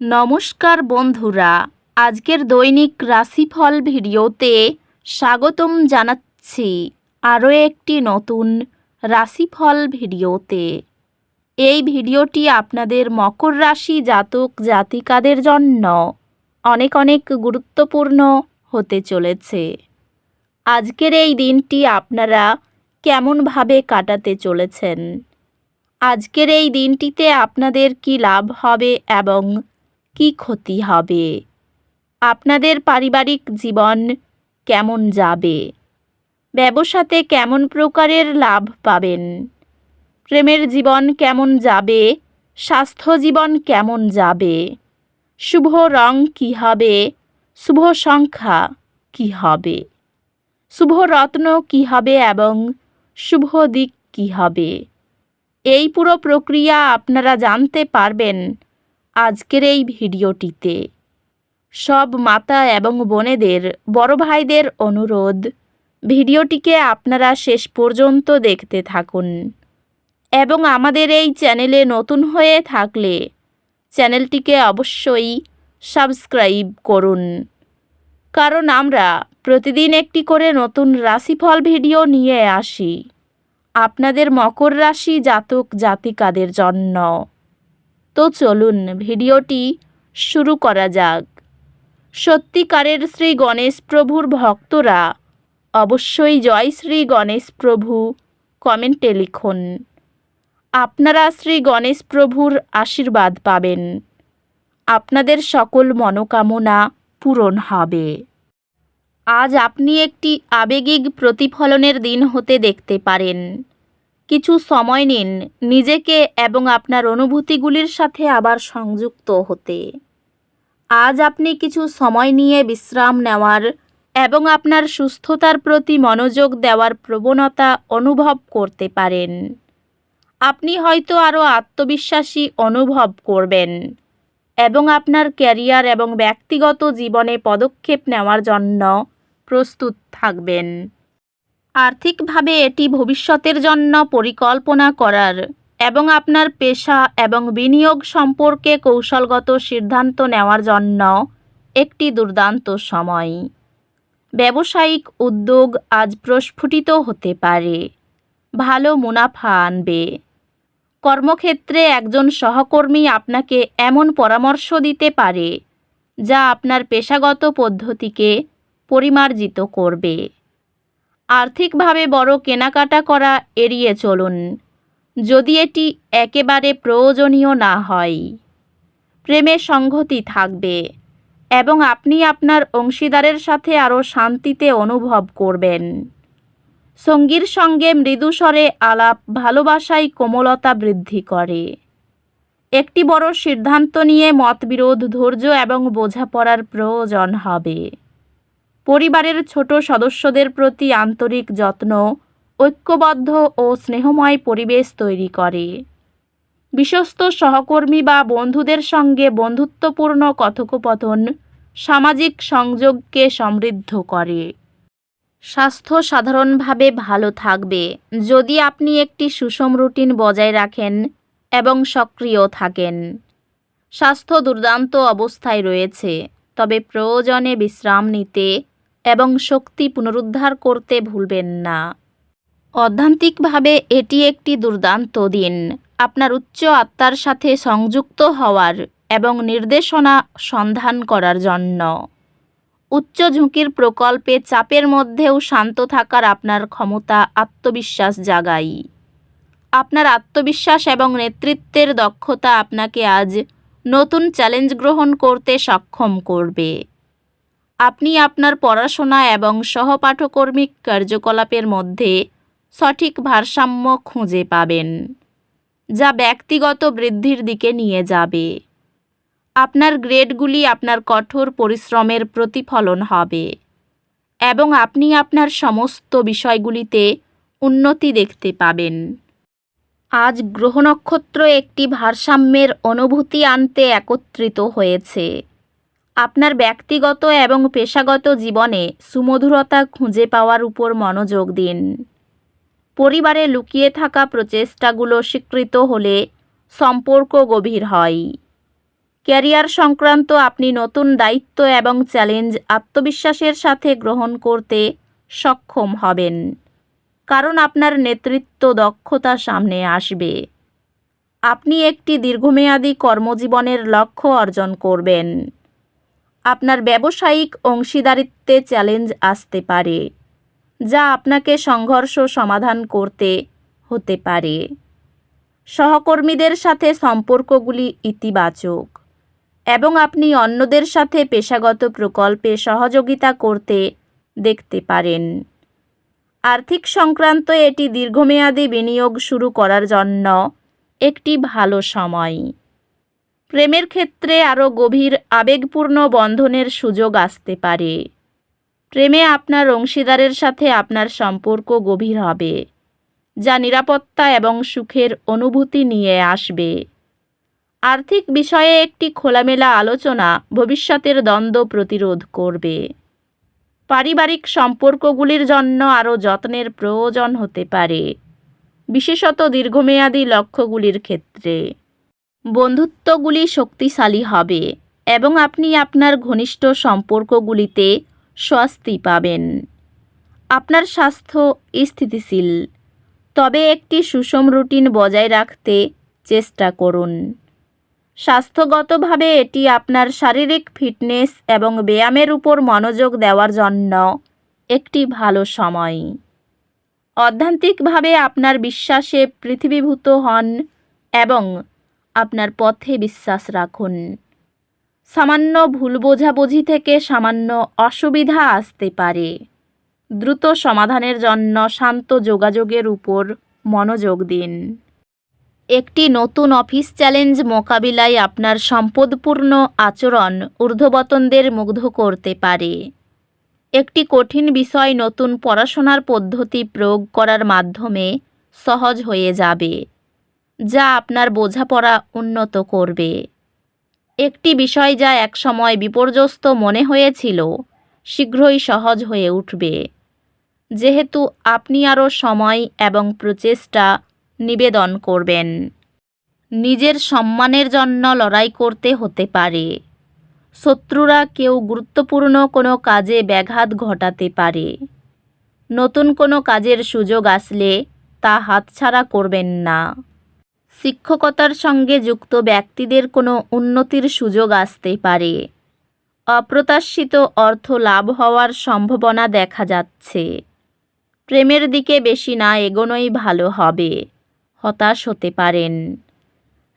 নমস্কার বন্ধুরা, আজকের দৈনিক রাশিফল ভিডিওতে স্বাগতম জানাচ্ছি আরও একটি নতুন রাশিফল ভিডিওতে। এই ভিডিওটি আপনাদের মকর রাশি জাতক জাতিকাদের জন্য অনেক অনেক গুরুত্বপূর্ণ হতে চলেছে। আজকের এই দিনটি আপনারা কেমনভাবে কাটাতে চলেছেন, আজকের এই দিনটিতে আপনাদের কি লাভ হবে এবং কি ক্ষতি হবে, আপনাদের পারিবারিক জীবন কেমন যাবে, ব্যবসাতে কেমন প্রকারের লাভ পাবেন, প্রেমের জীবন কেমন যাবে, স্বাস্থ্য জীবন কেমন যাবে, শুভ রং কী হবে, শুভ সংখ্যা কী হবে, শুভ রত্ন কী হবে এবং শুভ দিক কী হবে, এই পুরো প্রক্রিয়া আপনারা জানতে পারবেন আজকের এই ভিডিওটিতে। সব মাতা এবং বোনেদের, বড় ভাইদের অনুরোধ, ভিডিওটিকে আপনারা শেষ পর্যন্ত দেখতে থাকুন এবং আমাদের এই চ্যানেলে নতুন হয়ে থাকলে চ্যানেলটিকে অবশ্যই সাবস্ক্রাইব করুন, কারণ আমরা প্রতিদিন একটি করে নতুন রাশিফল ভিডিও নিয়ে আসি আপনাদের মকর রাশি জাতক জাতিকাদের জন্য। তো চলুন ভিডিওটি শুরু করা যাক। সত্যিকারের শ্রী গণেশ প্রভুর ভক্তরা অবশ্যই জয় শ্রী গণেশ প্রভু কমেন্টে লিখুন। আপনারা শ্রী গণেশ প্রভুর আশীর্বাদ পাবেন, আপনাদের সকল মনোকামনা পূরণ হবে। আজ আপনি একটি আবেগিক প্রতিফলনের দিন হতে দেখতে পারেন। কিছু সময় নিন নিজেকে এবং আপনার অনুভূতিগুলির সাথে আবার সংযুক্ত হতে। আজ আপনি কিছু সময় নিয়ে বিশ্রাম নেওয়ার এবং আপনার সুস্থতার প্রতি মনোযোগ দেওয়ার প্রবণতা অনুভব করতে পারেন। আপনি হয়তো আরও আত্মবিশ্বাসী অনুভব করবেন এবং আপনার ক্যারিয়ার এবং ব্যক্তিগত জীবনে পদক্ষেপ নেওয়ার জন্য প্রস্তুত থাকবেন। আর্থিকভাবে এটি ভবিষ্যতের জন্য পরিকল্পনা করার এবং আপনার পেশা এবং বিনিয়োগ সম্পর্কে কৌশলগত সিদ্ধান্ত নেওয়ার জন্য একটি দুর্দান্ত সময়। ব্যবসায়িক উদ্যোগ আজ প্রস্ফুটিত হতে পারে, ভালো মুনাফা আনবে। কর্মক্ষেত্রে একজন সহকর্মী আপনাকে এমন পরামর্শ দিতে পারে যা আপনার পেশাগত পদ্ধতিকে পরিমার্জিত করবে। আর্থিকভাবে বড় কেনাকাটা করা এড়িয়ে চলুন যদি এটি একেবারে প্রয়োজনীয় না হয়। প্রেমে সংহতি থাকবে এবং আপনি আপনার অংশীদারের সাথে আরও শান্তিতে অনুভব করবেন। সঙ্গীর সঙ্গে মৃদু স্বরে আলাপ ভালোবাসায় কোমলতা বৃদ্ধি করে। একটি বড় সিদ্ধান্ত নিয়ে মতবিরোধ, ধৈর্য এবং বোঝাপড়ার প্রয়োজন হবে। পরিবারের ছোট সদস্যদের প্রতি আন্তরিক যত্ন ঐক্যবদ্ধ ও স্নেহময় পরিবেশ তৈরি করে। বিশ্বস্ত সহকর্মী বা বন্ধুদের সঙ্গে বন্ধুত্বপূর্ণ কথোপকথন সামাজিক সংযোগকে সমৃদ্ধ করে। স্বাস্থ্য সাধারণভাবে ভালো থাকবে যদি আপনি একটি সুষম রুটিন বজায় রাখেন এবং সক্রিয় থাকেন। স্বাস্থ্য দুর্দান্ত অবস্থায় রয়েছে, তবে প্রয়োজনে বিশ্রাম নিতে এবং শক্তি পুনরুদ্ধার করতে ভুলবেন না। অধ্যাত্মিকভাবে এটি একটি দুর্দান্ত দিন আপনার উচ্চ আত্মার সাথে সংযুক্ত হওয়ার এবং নির্দেশনা সন্ধান করার জন্য। উচ্চ ঝুঁকির প্রকল্পে চাপের মধ্যেও শান্ত থাকার আপনার ক্ষমতা আত্মবিশ্বাস জাগায়। আপনার আত্মবিশ্বাস এবং নেতৃত্বের দক্ষতা আপনাকে আজ নতুন চ্যালেঞ্জ গ্রহণ করতে সক্ষম করবে। আপনি আপনার পড়াশোনা এবং সহপাঠকর্মিক কার্যকলাপের মধ্যে সঠিক ভারসাম্য খুঁজে পাবেন, যা ব্যক্তিগত বৃদ্ধির দিকে নিয়ে যাবে। আপনার গ্রেডগুলি আপনার কঠোর পরিশ্রমের প্রতিফলন হবে এবং আপনি আপনার সমস্ত বিষয়গুলিতে উন্নতি দেখতে পাবেন। আজ গ্রহ নক্ষত্র একটি ভারসাম্যের অনুভূতি আনতে একত্রিত হয়েছে। আপনার ব্যক্তিগত এবং পেশাগত জীবনে সুমধুরতা খুঁজে পাওয়ার উপর মনোযোগ দিন। পরিবারে লুকিয়ে থাকা প্রচেষ্টাগুলো স্বীকৃত হলে সম্পর্ক গভীর হয়। ক্যারিয়ার সংক্রান্ত আপনি নতুন দায়িত্ব এবং চ্যালেঞ্জ আত্মবিশ্বাসের সাথে গ্রহণ করতে সক্ষম হবেন, কারণ আপনার নেতৃত্ব দক্ষতা সামনে আসবে। আপনি একটি দীর্ঘমেয়াদী কর্মজীবনের লক্ষ্য অর্জন করবেন। আপনার ব্যবসায়িক অংশীদারিত্বে চ্যালেঞ্জ আসতে পারে, যা আপনাকে সংঘর্ষ সমাধান করতে হতে পারে। সহকর্মীদের সাথে সম্পর্কগুলি ইতিবাচক এবং আপনি অন্যদের সাথে পেশাগত প্রকল্পে সহযোগিতা করতে দেখতে পারেন। আর্থিক সংক্রান্ত এটি দীর্ঘমেয়াদী বিনিয়োগ শুরু করার জন্য একটি ভালো সময়। প্রেমের ক্ষেত্রে আরও গভীর আবেগপূর্ণ বন্ধনের সুযোগ আসতে পারে। প্রেমে আপনার অংশীদারের সাথে আপনার সম্পর্ক গভীর হবে, যা নিরাপত্তা এবং সুখের অনুভূতি নিয়ে আসবে। আর্থিক বিষয়ে একটি খোলামেলা আলোচনা ভবিষ্যতের দ্বন্দ্ব প্রতিরোধ করবে। পারিবারিক সম্পর্কগুলির জন্য আরও যত্নের প্রয়োজন হতে পারে, বিশেষত দীর্ঘমেয়াদী লক্ষ্যগুলির ক্ষেত্রে। বন্ধুত্বগুলি শক্তিশালী হবে এবং আপনি আপনার ঘনিষ্ঠ সম্পর্কগুলিতে স্বস্তি পাবেন। আপনার স্বাস্থ্য স্থিতিশীল, তবে একটি সুষম রুটিন বজায় রাখতে চেষ্টা করুন। স্বাস্থ্যগতভাবে এটি আপনার শারীরিক ফিটনেস এবং ব্যায়ামের উপর মনোযোগ দেওয়ার জন্য একটি ভালো সময়। অধ্যাত্মিকভাবে আপনার বিশ্বাসে পৃথিবীভূত হন এবং আপনার পথে বিশ্বাস রাখুন। সামান্য ভুল বোঝাবুঝি থেকে সামান্য অসুবিধা আসতে পারে। দ্রুত সমাধানের জন্য শান্ত যোগাযোগের উপর মনোযোগ দিন। একটি নতুন অফিস চ্যালেঞ্জ মোকাবিলায় আপনার সম্পদপূর্ণ আচরণ ঊর্ধ্বতনদের মুগ্ধ করতে পারে। একটি কঠিন বিষয় নতুন পড়াশোনার পদ্ধতি প্রয়োগ করার মাধ্যমে সহজ হয়ে যাবে, যা আপনার বোঝাপড়া উন্নত করবে। একটি বিষয় যা একসময় বিপর্যস্ত মনে হয়েছিল শীঘ্রই সহজ হয়ে উঠবে, যেহেতু আপনি আরও সময় এবং প্রচেষ্টা নিবেদন করবেন। নিজের সম্মানের জন্য লড়াই করতে হতে পারে। শত্রুরা কেউ গুরুত্বপূর্ণ কোনো কাজে ব্যাঘাত ঘটাতে পারে। নতুন কোনো কাজের সুযোগ আসলে তা হাতছাড়া করবেন না। শিক্ষকতার সঙ্গে যুক্ত ব্যক্তিদের কোনো উন্নতির সুযোগ আসতে পারে। অপ্রত্যাশিত অর্থ লাভ হওয়ার সম্ভাবনা দেখা যাচ্ছে। প্রেমের দিকে বেশি না এগোনোই ভালো হবে, হতাশ হতে পারেন।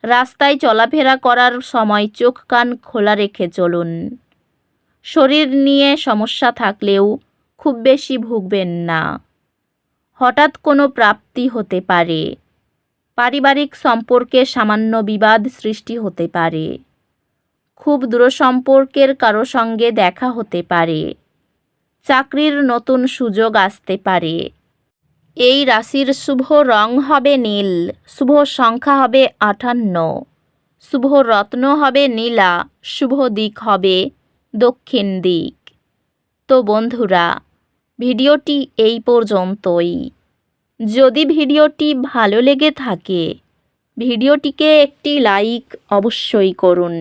রাস্তায় চলাফেরা করার সময় চোখ কান খোলা রেখে চলুন। শরীর নিয়ে সমস্যা থাকলেও খুব বেশি ভুগবেন না। হঠাৎ কোনো প্রাপ্তি হতে পারে। পারিবারিক সম্পর্কে সামান্য বিবাদ সৃষ্টি হতে পারে। খুব দূরসম্পর্কের কারো সঙ্গে দেখা হতে পারে। চাকরির নতুন সুযোগ আসতে পারে। এই রাশির শুভ রং হবে নীল, শুভ সংখ্যা হবে 58, শুভ রত্ন হবে নীলা, শুভ দিক হবে দক্ষিণ দিক। তো বন্ধুরা, ভিডিওটি এই পর্যন্তই। যদি ভিডিওটি ভালো লেগে থাকে ভিডিওটিকে একটি লাইক অবশ্যই করুন।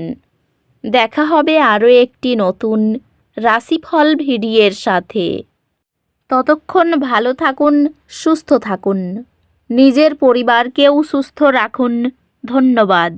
দেখা হবে আরও একটি নতুন রাশিফল ভিডিওর সাথে। ততক্ষণ ভালো থাকুন, সুস্থ থাকুন, নিজের পরিবারকেও সুস্থ রাখুন। ধন্যবাদ।